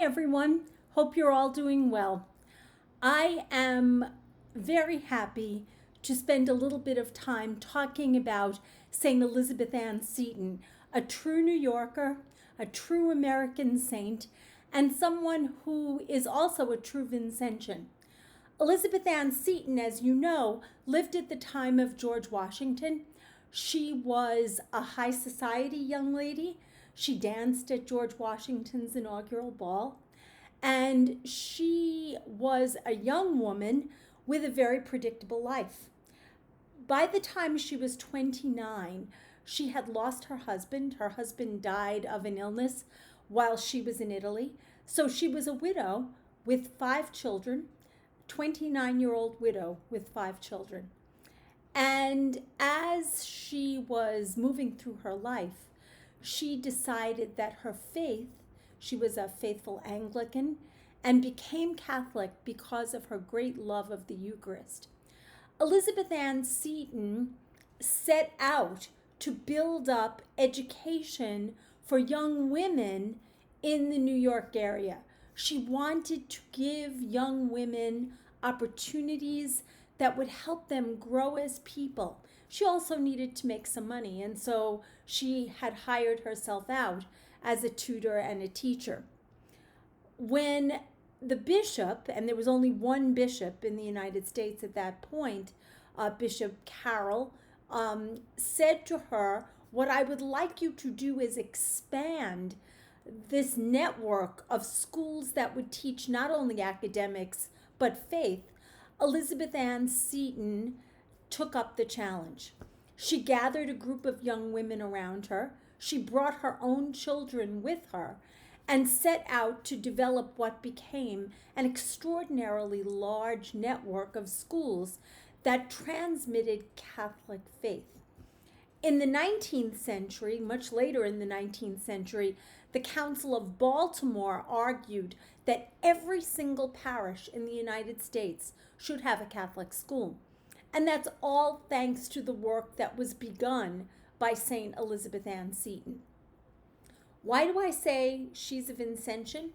everyone. Hope you're all doing well. I am very happy to spend a little bit of time talking about St. Elizabeth Ann Seton, a true New Yorker, a true American saint, and someone who is also a true Vincentian. Elizabeth Ann Seton, as you know, lived at the time of George Washington. She was a high society young lady. She danced at George Washington's inaugural ball. And she was a young woman with a very predictable life. By the time she was 29, she had lost her husband. Her husband died of an illness while she was in Italy. So she was a widow with 5 children, 29-year-old widow with 5 children. And as she was moving through her life, she decided that her faith, she was a faithful Anglican, and became Catholic because of her great love of the Eucharist. Elizabeth Ann Seton set out to build up education for young women in the New York area. She wanted to give young women opportunities that would help them grow as people. She also needed to make some money, and so she had hired herself out as a tutor and a teacher. When the bishop, and there was only one bishop in the United States at that point, Bishop Carroll, said to her, "What I would like you to do is expand this network of schools that would teach not only academics but faith." Elizabeth Ann Seton took up the challenge. She gathered a group of young women around her. She brought her own children with her and set out to develop what became an extraordinarily large network of schools that transmitted Catholic faith. In the 19th century, much later in the 19th century, the Council of Baltimore argued that every single parish in the United States should have a Catholic school. And that's all thanks to the work that was begun by St. Elizabeth Ann Seton. Why do I say she's a Vincentian?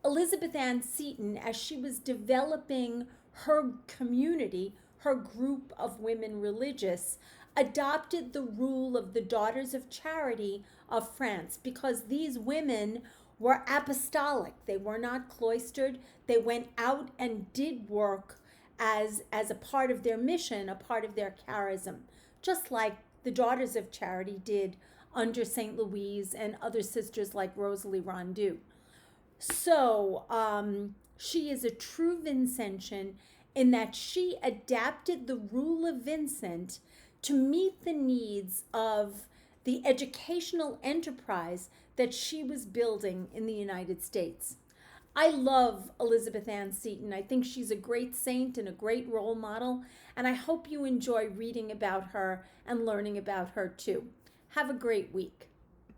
Elizabeth Ann Seton, as she was developing her community, her group of women religious, adopted the rule of the Daughters of Charity of France because these women were apostolic. They were not cloistered. They went out and did work as a part of their mission, a part of their charism, just like the Daughters of Charity did under St. Louise and other sisters like Rosalie Rondeau. So she is a true Vincentian in that she adapted the rule of Vincent to meet the needs of the educational enterprise that she was building in the United States. I love Elizabeth Ann Seton. I think she's a great saint and a great role model, and I hope you enjoy reading about her and learning about her too. Have a great week.